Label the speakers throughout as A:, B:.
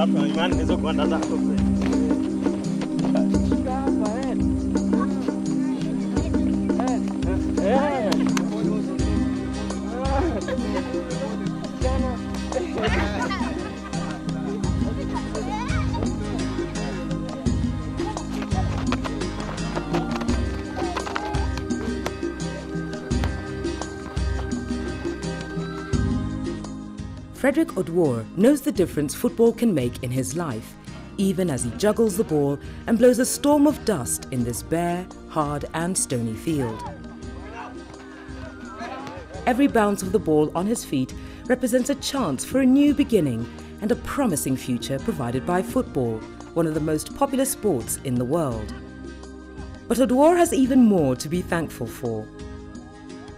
A: hapa, imani nizo kuanda zako kweli. Shika hapa
B: Frederick Odwor knows the difference football can make in his life, even as he juggles the ball and blows a storm of dust in this bare, hard and stony field. Every bounce of the ball on his feet represents a chance for a new beginning and a promising future provided by football, one of the most popular sports in the world. But Odwor has even more to be thankful for.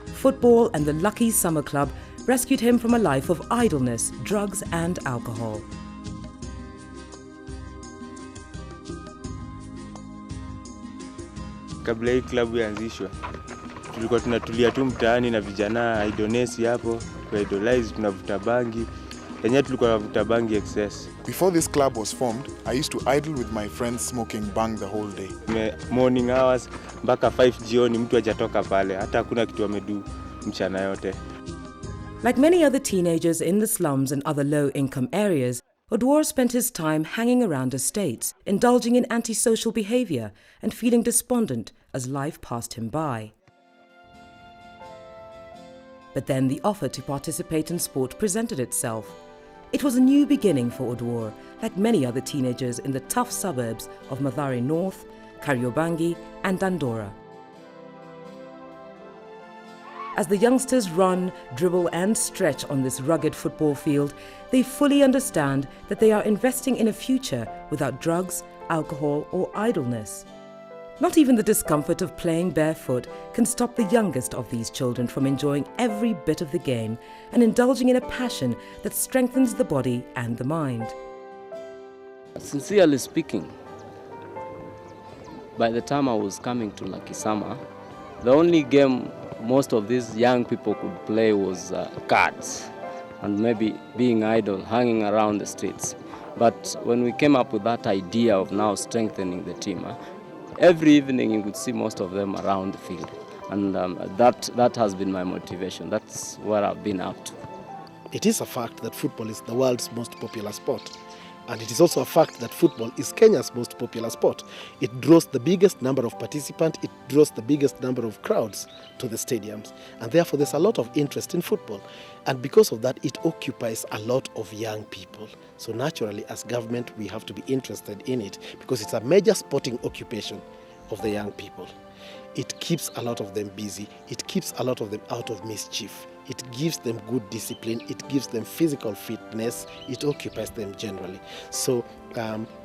B: Football and the Lucky Summer Club rescued him from a life of idleness, drugs and alcohol.
C: Kabla hii klabu ianzishwe, tulikuwa tunatulia tu mtaani na vijana idonesi hapo, kwa idolize tunavuta bangi. Yenyewe tulikuwa tunavuta bangi excess.
D: Before this club was formed, I used to idle with my friends smoking bang the whole day.
C: Morning hours mpaka 5 jioni mtu hajatoka pale, hata hakuna kitu amedu mchana yote.
B: Like many other teenagers in the slums and other low-income areas, Odwor spent his time hanging around estates, indulging in antisocial behaviour and feeling despondent as life passed him by. But then the offer to participate in sport presented itself. It was a new beginning for Odwor, like many other teenagers in the tough suburbs of Mathare North, Kariobangi and Dandora. As the youngsters run, dribble and stretch on this rugged football field, they fully understand that they are investing in a future without drugs, alcohol or idleness. Not even the discomfort of playing barefoot can stop the youngest of these children from enjoying every bit of the game and indulging in a passion that strengthens the body and the mind.
E: Sincerely speaking, by the time I was coming to Lucky Summer, the only game most of these young people could play was cards and maybe being idle, hanging around the streets. But when we came up with that idea of now strengthening the team, every evening you could see most of them around the field. And that has been my motivation. That's what I've been up to.
F: It is a fact that football is the world's most popular sport. And it is also a fact that football is Kenya's most popular sport. It draws the biggest number of participants, it draws the biggest number of crowds to the stadiums. And therefore there's a lot of interest in football. And because of that, it occupies a lot of young people. So naturally, as government, we have to be interested in it because it's a major sporting occupation of the young people. It keeps a lot of them busy. It keeps a lot of them out of mischief. It gives them good discipline. It gives them physical fitness. It occupies them generally. So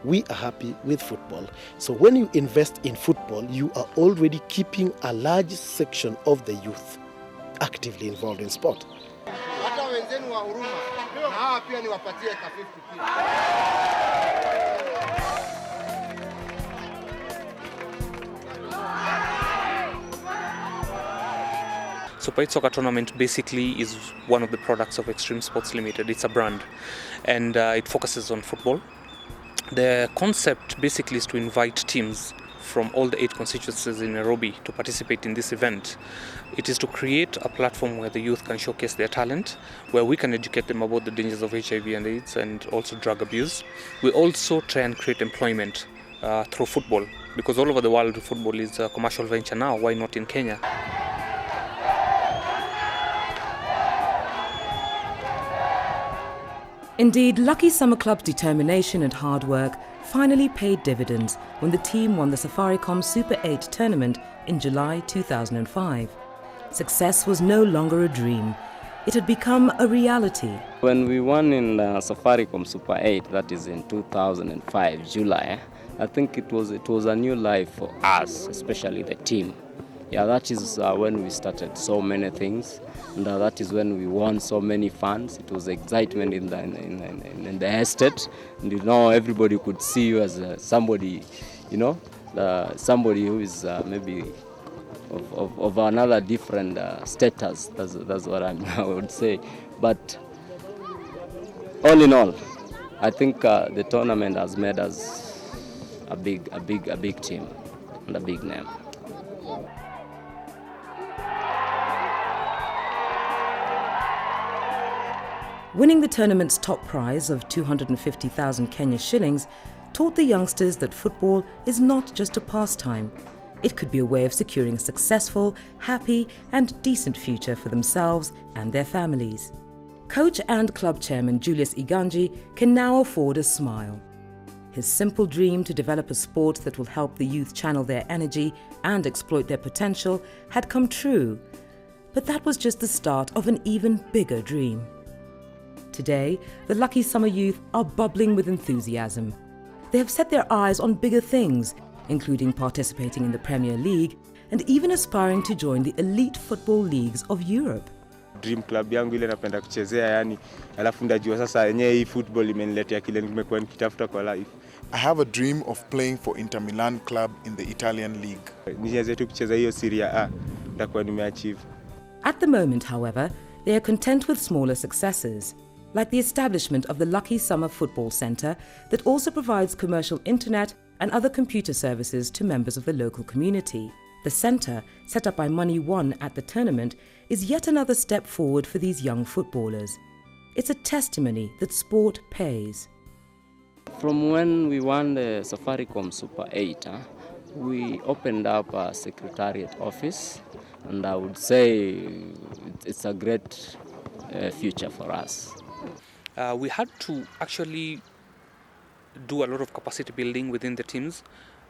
F: we are happy with football. So when you invest in football, you are already keeping a large section of the youth actively involved in sport.
G: Super 8 Soccer Tournament basically is one of the products of Extreme Sports Limited. It's a brand and it focuses on football. The concept basically is to invite teams from all the 8 constituencies in Nairobi to participate in this event. It is to create a platform where the youth can showcase their talent, where we can educate them about the dangers of HIV and AIDS and also drug abuse. We also try and create employment through football, because all over the world football is a commercial venture now. Why not in Kenya?
B: Indeed, Lucky Summer Club's determination and hard work finally paid dividends when the team won the Safaricom Super 8 tournament in July 2005. Success was no longer a dream. It had become a reality.
E: When we won in Safaricom Super 8, that is in 2005, July, I think it was a new life for us, especially the team. Yeah, that is when we started so many things, and that is when we won so many fans. It was excitement in the estate, and everybody could see you as somebody, somebody who is maybe of another different status. That's what I would say. But all in all, I think the tournament has made us a big team and a big name.
B: Winning the tournament's top prize of 250,000 Kenya shillings taught the youngsters that football is not just a pastime. It could be a way of securing a successful, happy and decent future for themselves and their families. Coach and club chairman Julius Iganji can now afford a smile. His simple dream to develop a sport that will help the youth channel their energy and exploit their potential had come true. But that was just the start of an even bigger dream. Today, the Lucky Summer youth are bubbling with enthusiasm. They have set their eyes on bigger things, including participating in the Premier League and even aspiring to join the elite football leagues of Europe.
C: Dream club yangu ile napenda kuchezea yani, alafu ndajua sasa yenyewe hii football imeniletea kile nimekuwa nikitafuta kwa life.
D: I have a dream of playing for Inter Milan club in the Italian league.
C: Niweze tu kucheza hiyo Serie A, nitakuwa nimeachieve.
B: At the moment, however, they are content with smaller successes, like the establishment of the Lucky Summer Football Centre that also provides commercial internet and other computer services to members of the local community. The centre, set up by money won at the tournament, is yet another step forward for these young footballers. It's a testimony that sport pays.
E: From when we won the Safaricom Super 8, we opened up a secretariat office, and I would say it's a great future for us.
G: We had to actually do a lot of capacity building within the teams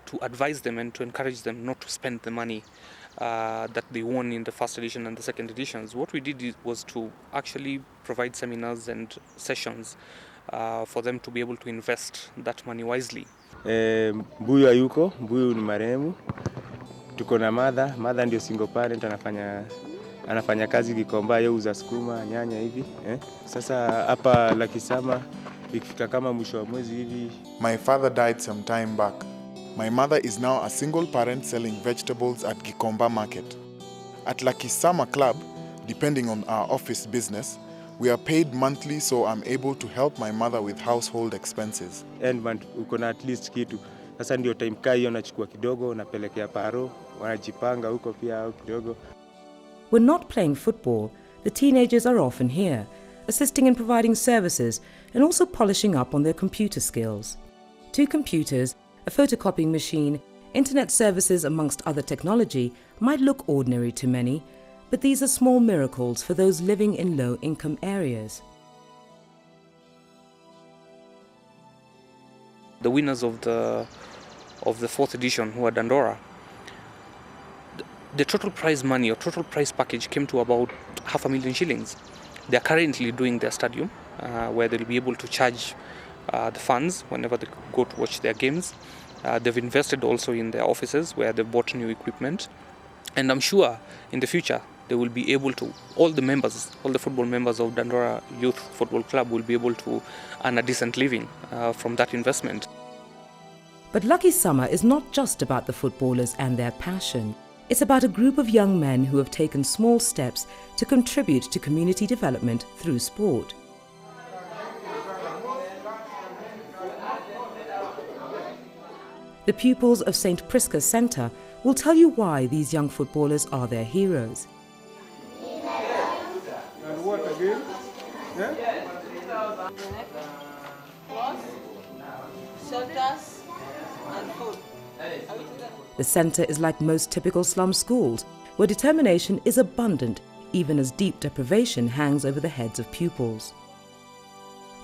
G: to advise them and to encourage them not to spend the money that they won in the first edition and the second editions. What we did was to actually provide seminars and sessions for them to be able to invest that money wisely.
C: Mbuyu hayuko, Mbuyu ni marehemu. Tuko na mother ndio single parent, anafanya kazi Gikomba, yeye uza sukuma, nyanya hivi. Sasa hapa Lucky Summer ikifika kama mwisho wa mwezi hivi.
D: My father died some time back. My mother is now a single parent selling vegetables at Gikomba Market. At Lucky Summer Club, depending on our office business, we are paid monthly, so I'm able to help my mother with household expenses.
C: End month uko na at least kitu. Sasa ndio time kai hiyo nachukua kidogo, napelekea paro, wanajipanga huko pia kidogo.
B: When not playing football, the teenagers are often here, assisting in providing services and also polishing up on their computer skills. 2 computers, a photocopying machine, internet services amongst other technology might look ordinary to many, but these are small miracles for those living in low-income areas.
G: The winners of the 4th edition, who are Dandora, the total prize money or total prize package came to about 500,000 shillings. They are currently doing their stadium, where they'll be able to charge the fans whenever they go to watch their games. They've invested also in their offices, where they've bought new equipment. And I'm sure in the future they will be able to, all the football members of Dandora Youth Football Club will be able to earn a decent living from that investment.
B: But Lucky Summer is not just about the footballers and their passion. It's about a group of young men who have taken small steps to contribute to community development through sport. The pupils of St. Prisca Centre will tell you why these young footballers are their heroes.
H: Shelters and food.
B: The centre is like most typical slum schools, where determination is abundant, even as deep deprivation hangs over the heads of pupils.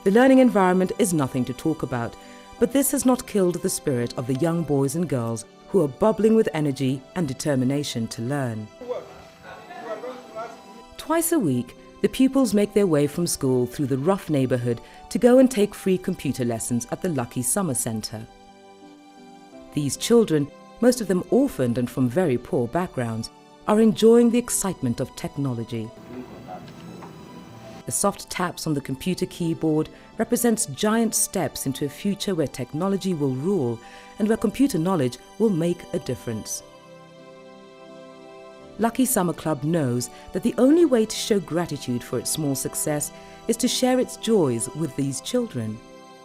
B: The learning environment is nothing to talk about, but this has not killed the spirit of the young boys and girls who are bubbling with energy and determination to learn. Twice a week, the pupils make their way from school through the rough neighbourhood to go and take free computer lessons at the Lucky Summer Centre. These children, most of them orphaned and from very poor backgrounds, are enjoying the excitement of technology. The soft taps on the computer keyboard represents giant steps into a future where technology will rule and where computer knowledge will make a difference. Lucky Summer Club knows that the only way to show gratitude for its small success is to share its joys with these children.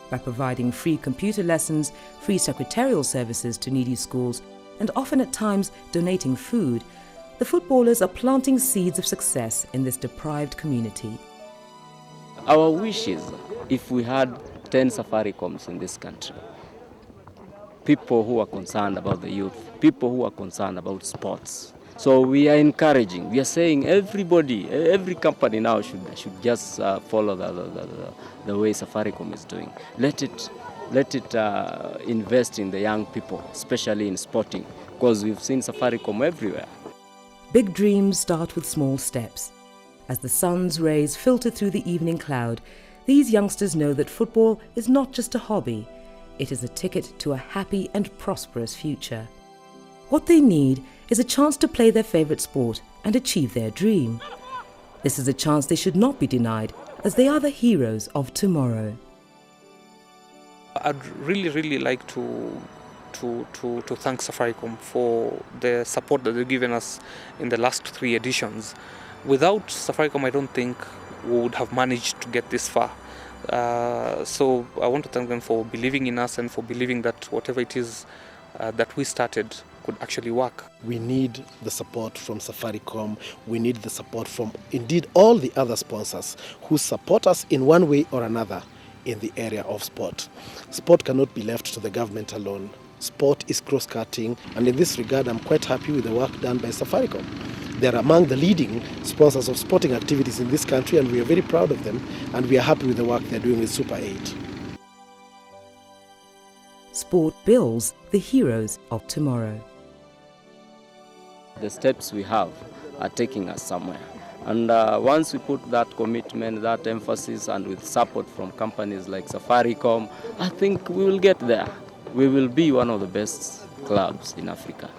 B: by providing free computer lessons, free secretarial services to needy schools, and often at times donating food, the footballers are planting seeds of success in this deprived community.
E: Our wish is, if we had 10 Safaricom's in this country, people who are concerned about the youth, people who are concerned about sports. So we are encouraging, we are saying everybody, every company now should just follow the way Safaricom is doing. Let it invest in the young people, especially in sporting, because we've seen Safaricom everywhere.
B: Big dreams start with small steps. As the sun's rays filter through the evening cloud, these youngsters know that football is not just a hobby, it is a ticket to a happy and prosperous future. What they need is a chance to play their favourite sport and achieve their dream. This is a chance they should not be denied, as they are the heroes of tomorrow.
G: I'd really like to thank Safaricom for the support that they've given us in the last 3 editions. Without Safaricom, I don't think we would have managed to get this far. So I want to thank them for believing in us and for believing that whatever it is that we started could actually work.
F: We need the support from Safaricom. We need the support from indeed all the other sponsors who support us in one way or another in the area of sport. Sport cannot be left to the government alone. Sport is cross-cutting, and in this regard I'm quite happy with the work done by Safaricom. They're among the leading sponsors of sporting activities in this country, and we are very proud of them, and we are happy with the work they're doing with Super 8.
B: Sport builds the heroes of tomorrow.
E: The steps we have are taking us somewhere. And once we put that commitment, that emphasis, and with support from companies like Safaricom, I think we will get there. We will be one of the best clubs in Africa.